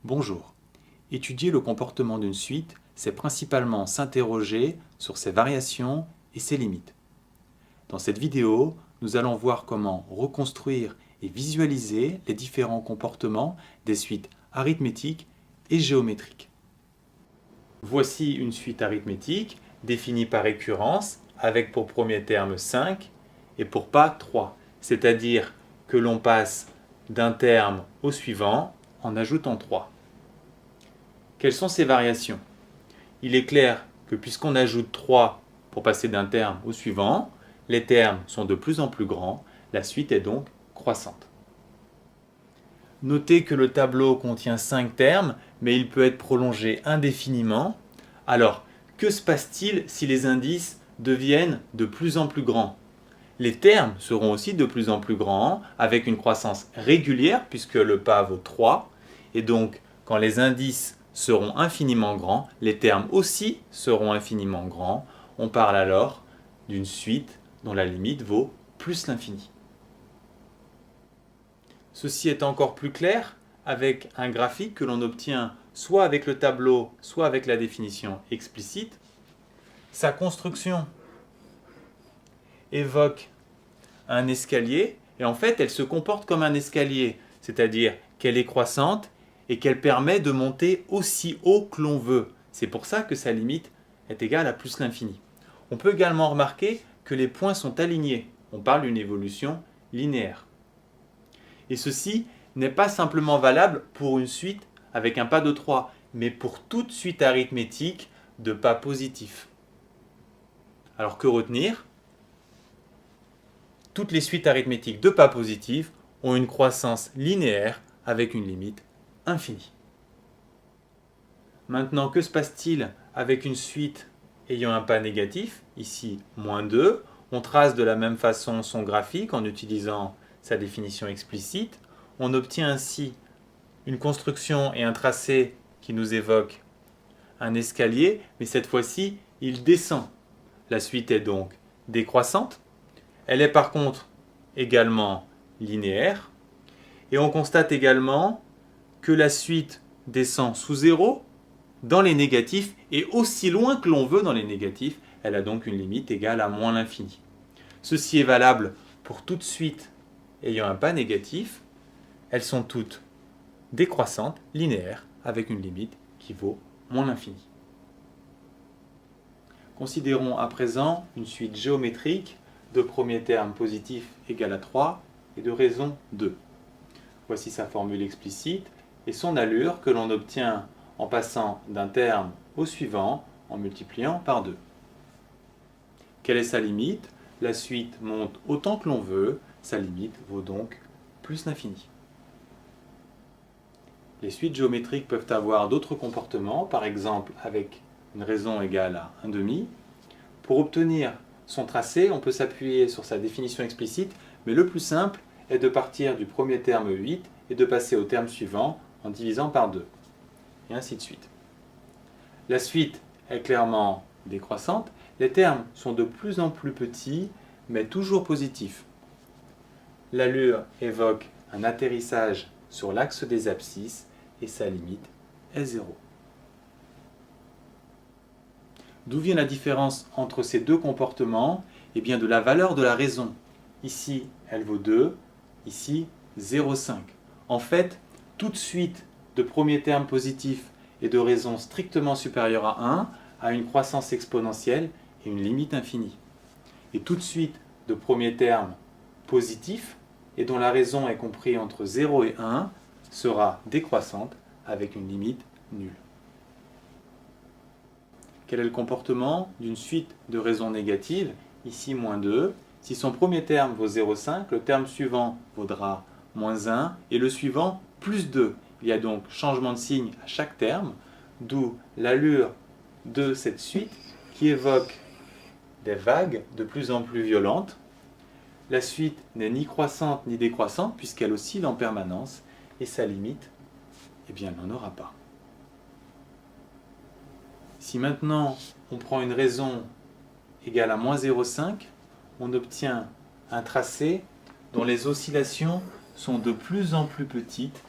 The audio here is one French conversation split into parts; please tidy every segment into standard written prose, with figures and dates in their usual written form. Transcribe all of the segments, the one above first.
Bonjour. Étudier le comportement d'une suite, c'est principalement s'interroger sur ses variations et ses limites. Dans cette vidéo, nous allons voir comment reconstruire et visualiser les différents comportements des suites arithmétiques et géométriques. Voici une suite arithmétique définie par récurrence avec pour premier terme 5 et pour pas 3, c'est-à-dire que l'on passe d'un terme au suivant en ajoutant 3. Quelles sont ces variations? Il est clair que puisqu'on ajoute 3 pour passer d'un terme au suivant, les termes sont de plus en plus grands, la suite est donc croissante. Notez que le tableau contient 5 termes, mais il peut être prolongé indéfiniment. Alors, que se passe-t-il si les indices deviennent de plus en plus grands? Les termes seront aussi de plus en plus grands, avec une croissance régulière, puisque le pas vaut 3, et donc quand les indices seront infiniment grands, les termes aussi seront infiniment grands. On parle alors d'une suite dont la limite vaut plus l'infini. Ceci est encore plus clair avec un graphique que l'on obtient soit avec le tableau, soit avec la définition explicite. Sa construction évoque un escalier, et en fait elle se comporte comme un escalier, c'est-à-dire qu'elle est croissante et qu'elle permet de monter aussi haut que l'on veut. C'est pour ça que sa limite est égale à plus l'infini. On peut également remarquer que les points sont alignés. On parle d'une évolution linéaire. Et ceci n'est pas simplement valable pour une suite avec un pas de 3, mais pour toute suite arithmétique de pas positifs. Alors que retenir? Toutes les suites arithmétiques de pas positifs ont une croissance linéaire avec une limite infinie. Maintenant, que se passe-t-il avec une suite ayant un pas négatif? Ici, moins 2. On trace de la même façon son graphique en utilisant sa définition explicite. On obtient ainsi une construction et un tracé qui nous évoquent un escalier, mais cette fois-ci, il descend. La suite est donc décroissante. Elle est par contre également linéaire. Et on constate également que la suite descend sous 0 dans les négatifs et aussi loin que l'on veut dans les négatifs. Elle a donc une limite égale à moins l'infini. Ceci est valable pour toute suite ayant un pas négatif. Elles sont toutes décroissantes, linéaires, avec une limite qui vaut moins l'infini. Considérons à présent une suite géométrique de premier terme positif égal à 3 et de raison 2. Voici sa formule explicite et son allure que l'on obtient en passant d'un terme au suivant en multipliant par 2. Quelle est sa limite? La suite monte autant que l'on veut, sa limite vaut donc plus l'infini. Les suites géométriques peuvent avoir d'autres comportements, par exemple avec une raison égale à 1/2. Pour obtenir son tracé, on peut s'appuyer sur sa définition explicite, mais le plus simple est de partir du premier terme 8 et de passer au terme suivant en divisant par 2. Et ainsi de suite. La suite est clairement décroissante. Les termes sont de plus en plus petits, mais toujours positifs. L'allure évoque un atterrissage sur l'axe des abscisses et sa limite est 0. D'où vient la différence entre ces deux comportements? Eh bien de la valeur de la raison. Ici, elle vaut 2, ici 0,5. En fait, toute suite de premiers termes positifs et de raisons strictement supérieures à 1 a une croissance exponentielle et une limite infinie. Et toute suite de premiers termes positifs et dont la raison est comprise entre 0 et 1 sera décroissante avec une limite nulle. Quel est le comportement d'une suite de raisons négatives? Ici, moins 2. Si son premier terme vaut 0,5, le terme suivant vaudra moins 1 et le suivant plus 2. Il y a donc changement de signe à chaque terme, d'où l'allure de cette suite qui évoque des vagues de plus en plus violentes. La suite n'est ni croissante ni décroissante puisqu'elle oscille en permanence et sa limite, eh bien, elle n'en aura pas. Si maintenant on prend une raison égale à moins 0,5, on obtient un tracé dont les oscillations sont de plus en plus petites.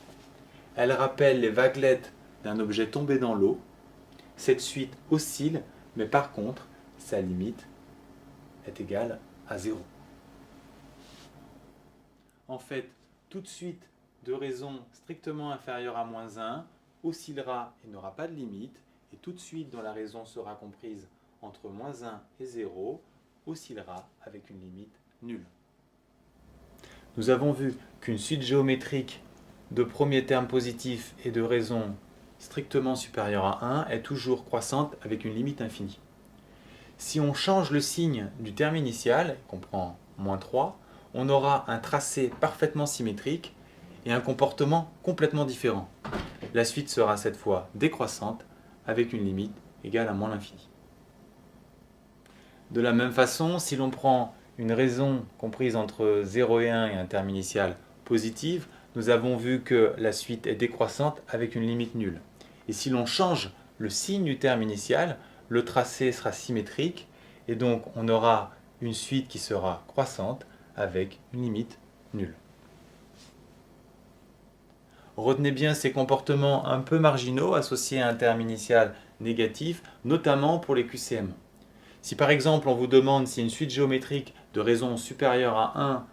elle rappelle les vaguelettes d'un objet tombé dans l'eau. Cette suite oscille, mais par contre, sa limite est égale à 0. En fait, toute suite de raisons strictement inférieure à moins 1 oscillera et n'aura pas de limite, et toute suite dont la raison sera comprise entre moins 1 et 0 oscillera avec une limite nulle. Nous avons vu qu'une suite géométrique de premiers termes positifs et de raisons strictement supérieure à 1 est toujours croissante avec une limite infinie. Si on change le signe du terme initial, qu'on prend moins 3, on aura un tracé parfaitement symétrique et un comportement complètement différent. La suite sera cette fois décroissante avec une limite égale à moins l'infini. De la même façon, si l'on prend une raison comprise entre 0 et 1 et un terme initial positif, nous avons vu que la suite est décroissante avec une limite nulle. Et si l'on change le signe du terme initial, le tracé sera symétrique et donc on aura une suite qui sera croissante avec une limite nulle. Retenez bien ces comportements un peu marginaux associés à un terme initial négatif, notamment pour les QCM. Si par exemple on vous demande si une suite géométrique de raison supérieure à 1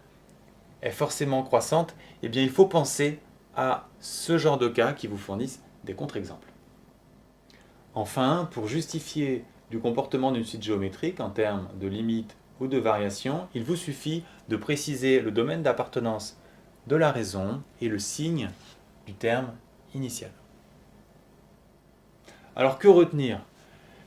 est forcément croissante, eh bien il faut penser à ce genre de cas qui vous fournissent des contre-exemples. Enfin, pour justifier du comportement d'une suite géométrique en termes de limite ou de variation, il vous suffit de préciser le domaine d'appartenance de la raison et le signe du terme initial. Alors que retenir ?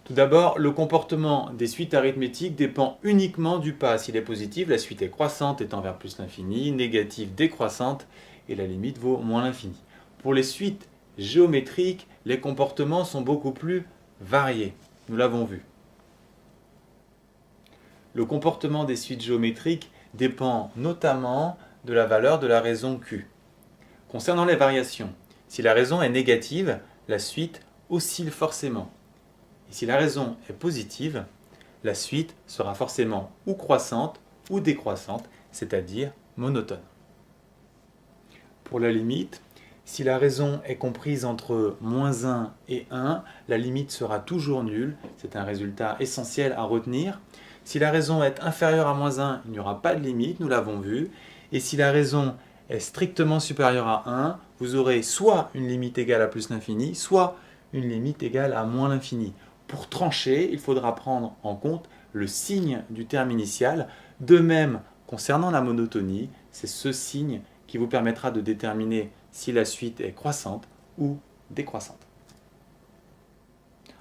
Tout d'abord, le comportement des suites arithmétiques dépend uniquement du pas. S'il est positif, la suite est croissante et tend vers plus l'infini, négative décroissante et la limite vaut moins l'infini. Pour les suites géométriques, les comportements sont beaucoup plus variés. Nous l'avons vu. Le comportement des suites géométriques dépend notamment de la valeur de la raison Q. Concernant les variations, si la raison est négative, la suite oscille forcément. Et si la raison est positive, la suite sera forcément ou croissante ou décroissante, c'est-à-dire monotone. Pour la limite, si la raison est comprise entre moins 1 et 1, la limite sera toujours nulle. C'est un résultat essentiel à retenir. Si la raison est inférieure à moins 1, il n'y aura pas de limite, nous l'avons vu. Et si la raison est strictement supérieure à 1, vous aurez soit une limite égale à plus l'infini, soit une limite égale à moins l'infini. Pour trancher, il faudra prendre en compte le signe du terme initial. De même, concernant la monotonie, c'est ce signe qui vous permettra de déterminer si la suite est croissante ou décroissante.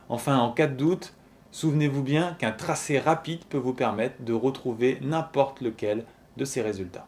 Enfin, en cas de doute, souvenez-vous bien qu'un tracé rapide peut vous permettre de retrouver n'importe lequel de ces résultats.